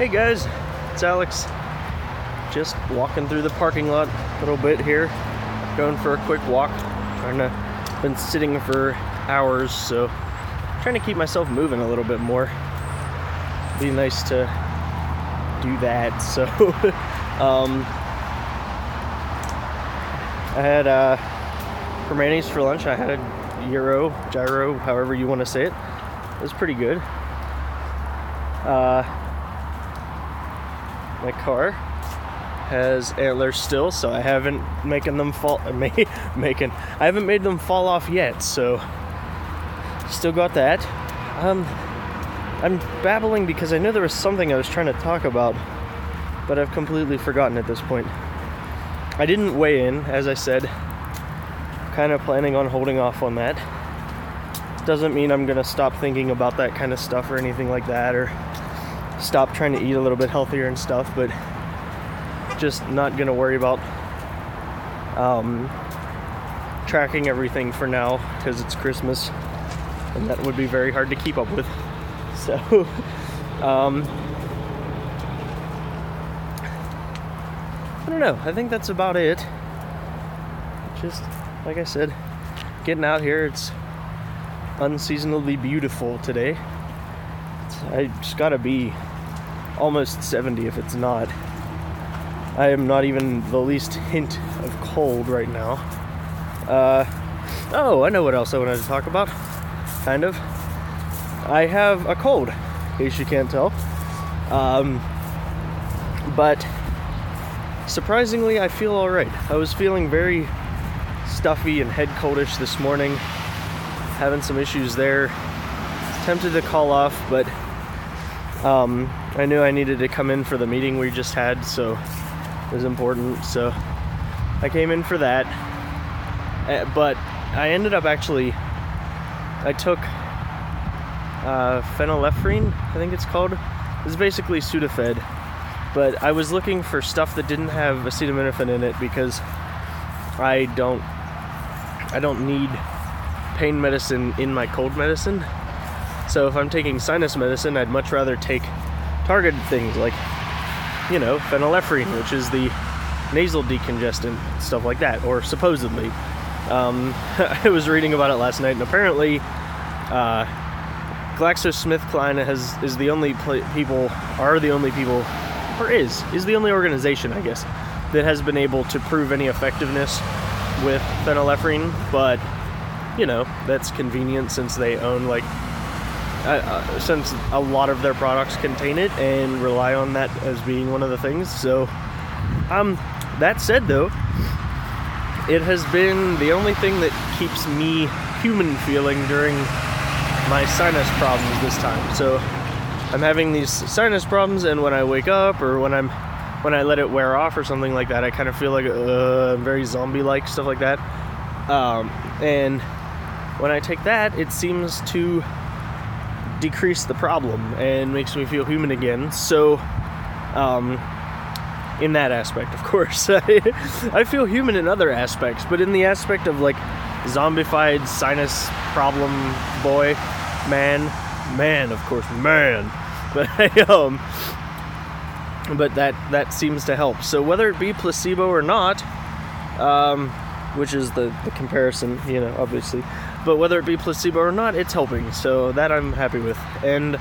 Hey guys, it's Alex. Just walking through the parking lot a little bit here, going for a quick walk. Been sitting for hours, so trying to keep myself moving a little bit more. Be nice to do that. So I had for mayonnaise for lunch. I had a gyro, however you want to say it. It was pretty good. My car has antlers still, so I haven't made them fall off yet, so still got that. I'm babbling because I know there was something I was trying to talk about, but I've completely forgotten at this point. I didn't weigh in, as I said. Kind of planning on holding off on that. Doesn't mean I'm gonna stop thinking about that kind of stuff or anything like that, or stop trying to eat a little bit healthier and stuff, but just not gonna worry about tracking everything for now because it's Christmas and that would be very hard to keep up with. So I don't know, I think that's about it. Just like I said, getting out here. It's unseasonably beautiful today. I just gotta be almost 70 if it's not. I am not even the least hint of cold right now. Oh, I know what else I wanted to talk about. Kind of. I have a cold, in case you can't tell. But surprisingly, I feel alright. I was feeling very stuffy and head coldish this morning. Having some issues there. Tempted to call off, but I knew I needed to come in for the meeting we just had, so it was important. So I came in for that. But I ended up actually, I took phenylephrine, I think it's called. It's basically Sudafed. But I was looking for stuff that didn't have acetaminophen in it because I don't need pain medicine in my cold medicine. So if I'm taking sinus medicine, I'd much rather take targeted things like, phenylephrine, which is the nasal decongestant, stuff like that, or supposedly. I was reading about it last night, and apparently GlaxoSmithKline is the only organization, I guess, that has been able to prove any effectiveness with phenylephrine, but that's convenient since they own since a lot of their products contain it and rely on that as being one of the things. So that said, though, it has been the only thing that keeps me human feeling during my sinus problems this time. So I'm having these sinus problems, and when I wake up or when I let it wear off or something like that, I kind of feel like I'm very zombie-like, stuff like that. And when I take that, it seems to decrease the problem and makes me feel human again. So in that aspect, of course. I feel human in other aspects, but in the aspect of zombified sinus problem boy, man, of course, man. But that seems to help. So whether it be placebo or not, which is the comparison, obviously, but whether it be placebo or not, it's helping. So that I'm happy with. And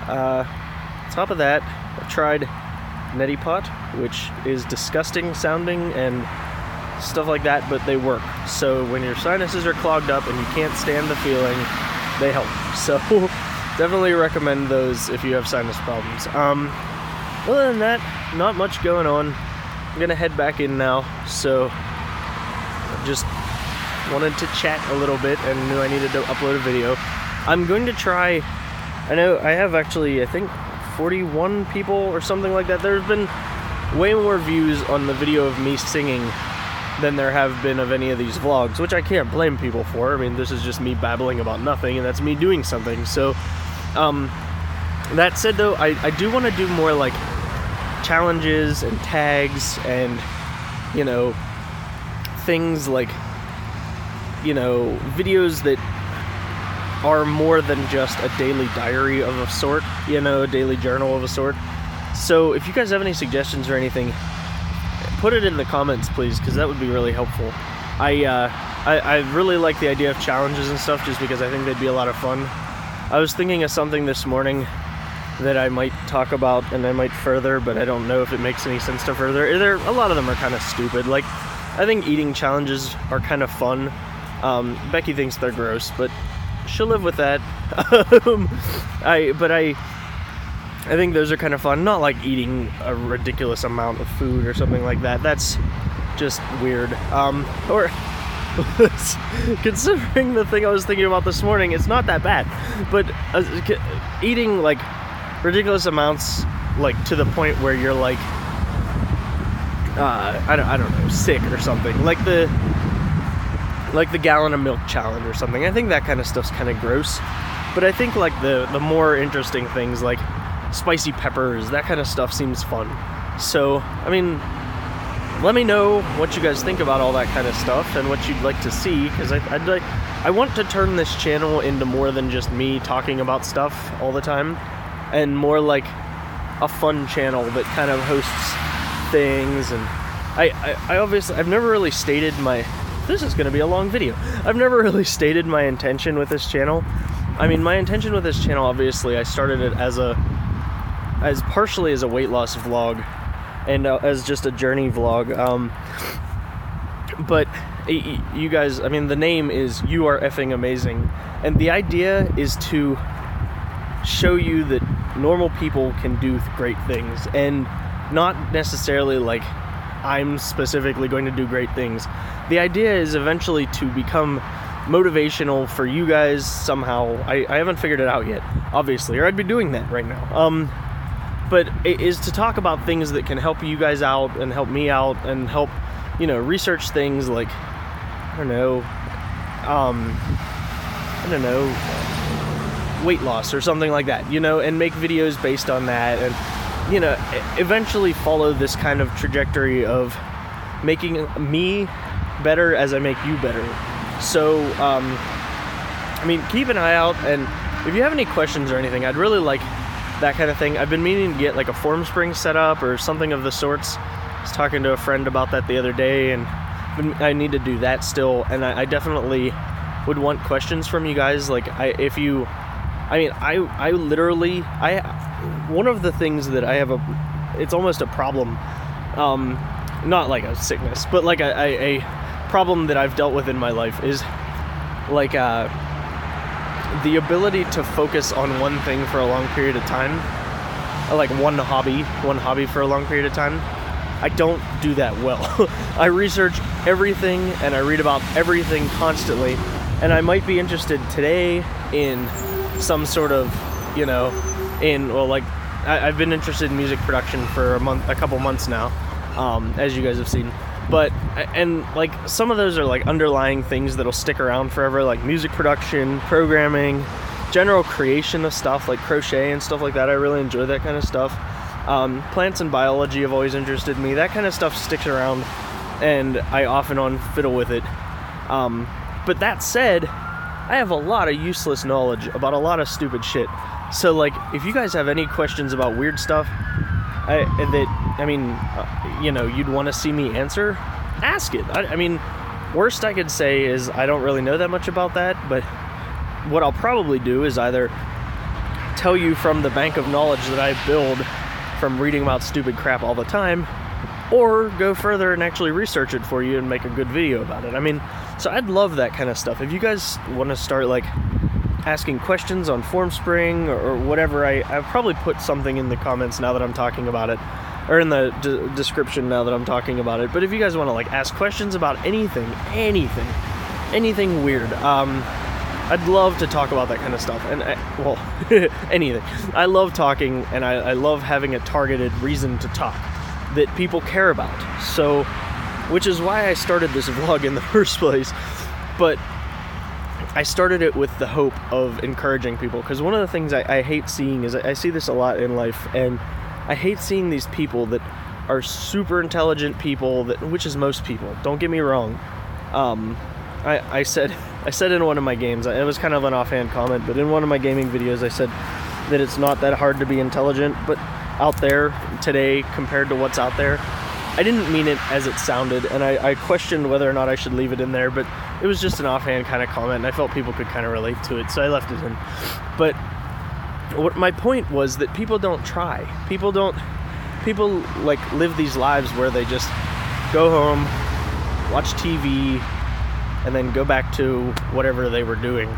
top of that, I tried Neti Pot, which is disgusting sounding and stuff like that, but they work. So when your sinuses are clogged up and you can't stand the feeling, they help. So definitely recommend those if you have sinus problems. Other than that, not much going on. I'm gonna head back in now, so just wanted to chat a little bit and knew I needed to upload a video. I'm going to try, I know I have actually, I think 41 people or something like that. There's been way more views on the video of me singing than there have been of any of these vlogs, which I can't blame people for. I mean, this is just me babbling about nothing, and that's me doing something. So that said, though, I do want to do more challenges and tags and things videos that are more than just a daily diary of a sort, a daily journal of a sort. So if you guys have any suggestions or anything, put it in the comments, please, because that would be really helpful. I really like the idea of challenges and stuff, just because I think they'd be a lot of fun. I was thinking of something this morning that I might talk about and I might further, but I don't know if it makes any sense to further. A lot of them are kind of stupid. Like, I think eating challenges are kind of fun. Becky thinks they're gross, but she'll live with that. I think those are kind of fun. Not like eating a ridiculous amount of food or something like that. That's just weird. Or considering the thing I was thinking about this morning, it's not that bad. But eating like ridiculous amounts, like to the point where you're like, I don't know, sick or something. Like the gallon of milk challenge or something. I think that kind of stuff's kind of gross. But I think like the more interesting things, like spicy peppers, that kind of stuff seems fun. So, I mean, let me know what you guys think about all that kind of stuff and what you'd like to see, because I want to turn this channel into more than just me talking about stuff all the time, and more like a fun channel that kind of hosts things. And I obviously, I've never really stated this is going to be a long video. I've never really stated my intention with this channel. I mean, my intention with this channel, obviously, I started it as partially as a weight loss vlog, and as just a journey vlog. But you guys, I mean, the name is You Are Effing Amazing, and the idea is to show you that normal people can do great things, and not necessarily like I'm specifically going to do great things. The idea is eventually to become motivational for you guys somehow. I haven't figured it out yet, obviously, or I'd be doing that right now. But it is to talk about things that can help you guys out and help me out and help, research things like, I don't know, weight loss or something like that, and make videos based on that, and, eventually follow this kind of trajectory of making me better as I make you better. So, I mean, keep an eye out, and if you have any questions or anything, I'd really like that kind of thing. I've been meaning to get like a form spring set up or something of the sorts. I was talking to a friend about that the other day, and I need to do that still, and I definitely would want questions from you guys. Like, one of the things that I have it's almost a problem, not like a sickness, but like a problem that I've dealt with in my life is like the ability to focus on one thing for a long period of time, like one hobby for a long period of time. I don't do that well. I research everything and I read about everything constantly, and I might be interested today in some sort of, I've been interested in music production for a couple months now, as you guys have seen. But, and like, some of those are like underlying things that'll stick around forever, like music production, programming, general creation of stuff like crochet and stuff like that. I really enjoy that kind of stuff. Plants and biology have always interested me. That kind of stuff sticks around, and I off and on fiddle with it. But that said, I have a lot of useless knowledge about a lot of stupid shit. So like, if you guys have any questions about weird stuff you'd want to see me answer, ask it. I mean, worst I could say is I don't really know that much about that, but what I'll probably do is either tell you from the bank of knowledge that I build from reading about stupid crap all the time, or go further and actually research it for you and make a good video about it. I mean, so I'd love that kind of stuff. If you guys want to start like asking questions on FormSpring or whatever, I've probably put something in the comments now that I'm talking about it, or in the description now that I'm talking about it. But if you guys want to like ask questions about anything weird, I'd love to talk about that kind of stuff. And anything. I love talking, and I love having a targeted reason to talk that people care about. So, which is why I started this vlog in the first place. But I started it with the hope of encouraging people, because one of the things I hate seeing is, I see this a lot in life, and I hate seeing these people that are super intelligent people, which is most people, don't get me wrong. I said in one of my games, it was kind of an offhand comment, but in one of my gaming videos I said that it's not that hard to be intelligent, but out there today compared to what's out there. I didn't mean it as it sounded, and I questioned whether or not I should leave it in there, but it was just an offhand kind of comment, and I felt people could kind of relate to it, so I left it in. But what my point was that people don't try. People like live these lives where they just go home, watch TV, and then go back to whatever they were doing,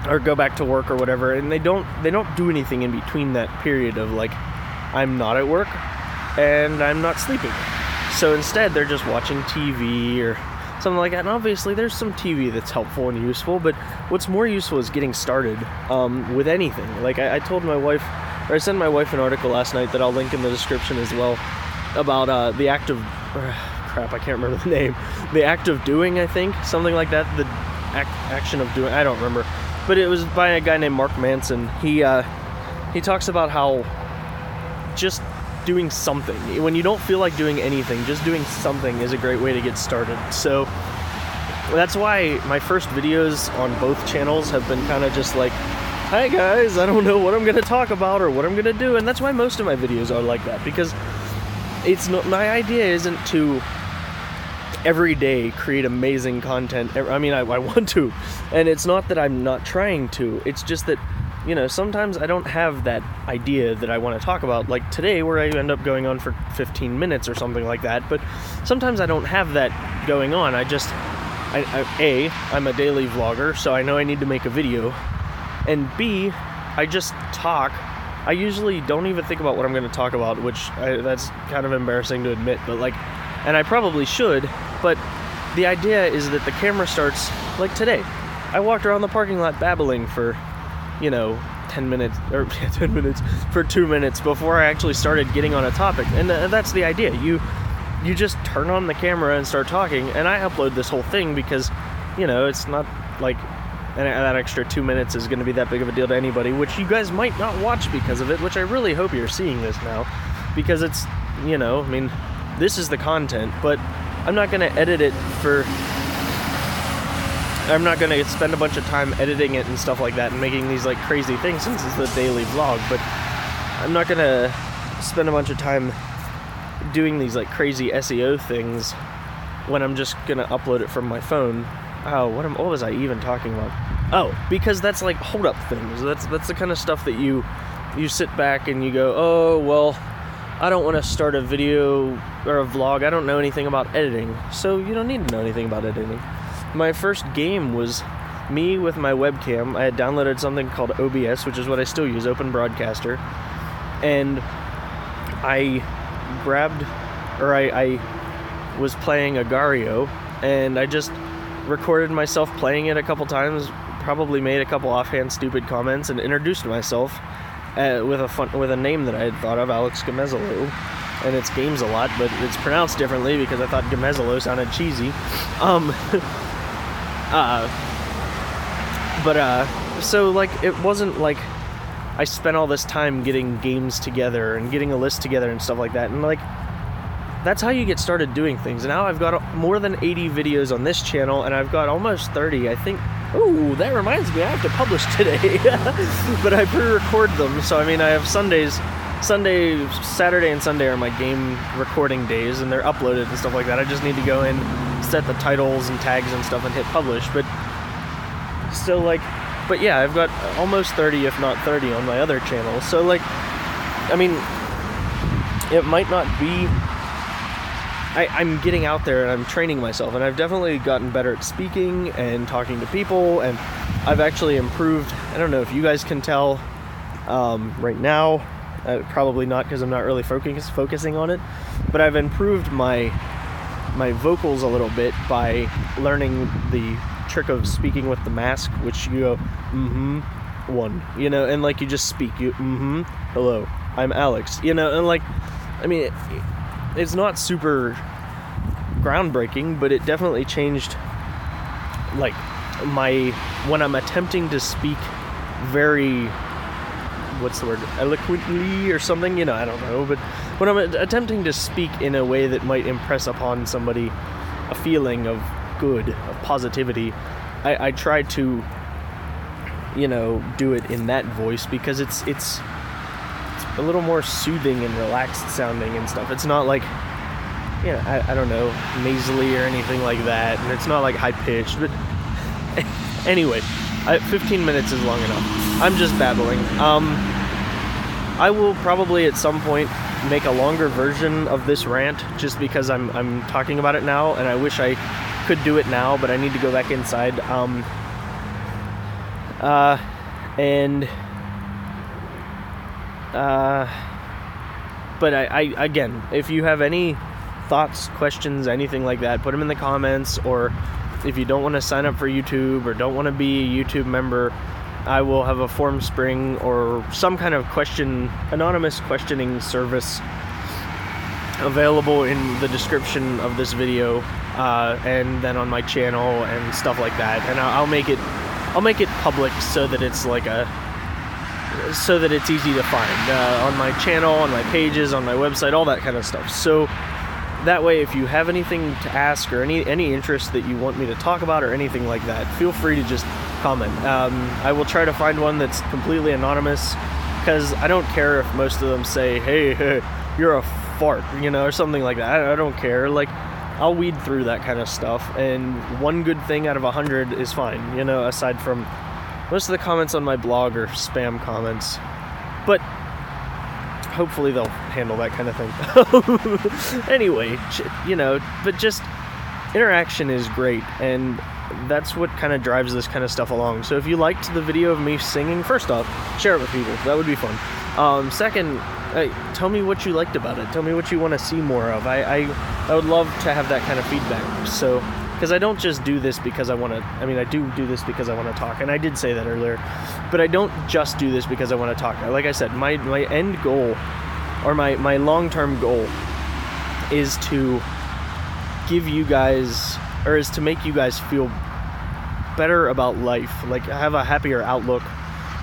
or go back to work or whatever, and they don't do anything in between that period of like, I'm not at work and I'm not sleeping. So instead they're just watching TV or something like that. And obviously there's some TV that's helpful and useful, but what's more useful is getting started with anything. Like I told my wife, or I sent my wife an article last night that I'll link in the description as well, about the act of I can't remember the name. The act of doing, I think, something like that. The action of doing, I don't remember, but it was by a guy named Mark Manson. He talks about how just doing something, when you don't feel like doing anything, just doing something is a great way to get started. So that's why my first videos on both channels have been kind of just like, hi guys, I don't know what I'm going to talk about or what I'm going to do. And that's why most of my videos are like that, because it's not, my idea isn't to every day create amazing content. I mean, I want to, and it's not that I'm not trying to, it's just that, you know, sometimes I don't have that idea that I want to talk about, like today where I end up going on for 15 minutes or something like that. But sometimes I don't have that going on. I'm a daily vlogger, so I know I need to make a video, and B, I just talk. I usually don't even think about what I'm going to talk about, which that's kind of embarrassing to admit, but like, and I probably should, but the idea is that the camera starts, like today, I walked around the parking lot babbling for, 10 minutes, or 10 minutes, for 2 minutes before I actually started getting on a topic. And that's the idea. You just turn on the camera and start talking, and I upload this whole thing because, it's not like that extra 2 minutes is going to be that big of a deal to anybody, which you guys might not watch because of it, which I really hope you're seeing this now, because it's, this is the content, but I'm not going to edit it I'm not going to spend a bunch of time editing it and stuff like that and making these like crazy things, since it's the daily vlog, but I'm not going to spend a bunch of time doing these like crazy SEO things when I'm just going to upload it from my phone. Oh, what was I even talking about? Oh, because that's like hold up things. That's the kind of stuff that you sit back and you go, oh, well, I don't want to start a video or a vlog. I don't know anything about editing. So you don't need to know anything about editing. My first game was me with my webcam. I had downloaded something called OBS, which is what I still use, Open Broadcaster. And I was playing Agario, and I just recorded myself playing it a couple times, probably made a couple offhand stupid comments, and introduced myself with a name that I had thought of, Alex Gamezolo. And it's Games a lot, but it's pronounced differently because I thought Gamezolo sounded cheesy. So like, it wasn't like I spent all this time getting games together and getting a list together and stuff like that. And like, that's how you get started doing things. And now I've got more than 80 videos on this channel, and I've got almost 30, I think. Oh, that reminds me, I have to publish today. But I pre-record them, so I have Saturday and Sunday are my game recording days, and they're uploaded and stuff like that. I just need to go in, set the titles and tags and stuff, and hit publish. But still, like, but yeah, I've got almost 30, if not 30, on my other channel. So like, it might not be, I'm getting out there and I'm training myself, and I've definitely gotten better at speaking and talking to people, and I've actually improved. I don't know if you guys can tell right now. Probably not, because I'm not really focusing on it, but I've improved my vocals a little bit by learning the trick of speaking with the mask, which you go, one, and like you just speak, hello, I'm Alex, and like, it's not super groundbreaking, but it definitely changed, like, when I'm attempting to speak very, what's the word, eloquently or something, I don't know, but when I'm attempting to speak in a way that might impress upon somebody a feeling of good, of positivity, I try to, do it in that voice, because it's a little more soothing and relaxed sounding and stuff. It's not like, I don't know, nasally or anything like that, and it's not like high pitched, but anyway, 15 minutes is long enough. I'm just babbling. I will probably at some point make a longer version of this rant, just because I'm talking about it now, and I wish I could do it now, but I need to go back inside. But I again, if you have any thoughts, questions, anything like that, put them in the comments, or if you don't want to sign up for YouTube or don't want to be a YouTube member, I will have a form spring or some kind of anonymous questioning service available in the description of this video, and then on my channel and stuff like that. And I'll make it public so that it's so that it's easy to find on my channel, on my pages, on my website, all that kind of stuff. So that way, if you have anything to ask or any interest that you want me to talk about or anything like that, feel free to just comment. I will try to find one that's completely anonymous, because I don't care if most of them say, hey, you're a fart, or something like that. I don't care. Like, I'll weed through that kind of stuff, and one good thing out of 100 is fine, aside from most of the comments on my blog are spam comments. But hopefully they'll handle that kind of thing. Anyway, but just interaction is great, and that's what kind of drives this kind of stuff along. So if you liked the video of me singing, first off, share it with people. That would be fun. Second, tell me what you liked about it. Tell me what you want to see more of. I would love to have that kind of feedback. So, because I don't just do this because I want to, I do this because I want to talk, and I did say that earlier, but I don't just do this because I want to talk. Like I said, my end goal, or my long-term goal, is to give you guys, or is to make you guys feel better about life, like have a happier outlook,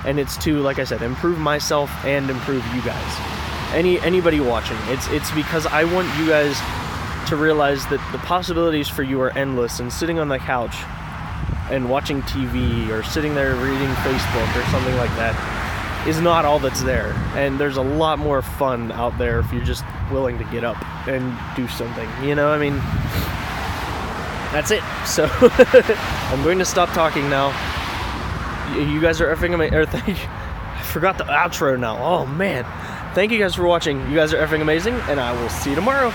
and it's to, like I said, improve myself and improve you guys. Anybody watching, it's because I want you guys to realize that the possibilities for you are endless, and sitting on the couch and watching TV or sitting there reading Facebook or something like that is not all that's there. And there's a lot more fun out there if you're just willing to get up and do something, That's it. So I'm going to stop talking now. You guys are effing amazing. I forgot the outro now. Oh man. Thank you guys for watching. You guys are effing amazing, and I will see you tomorrow.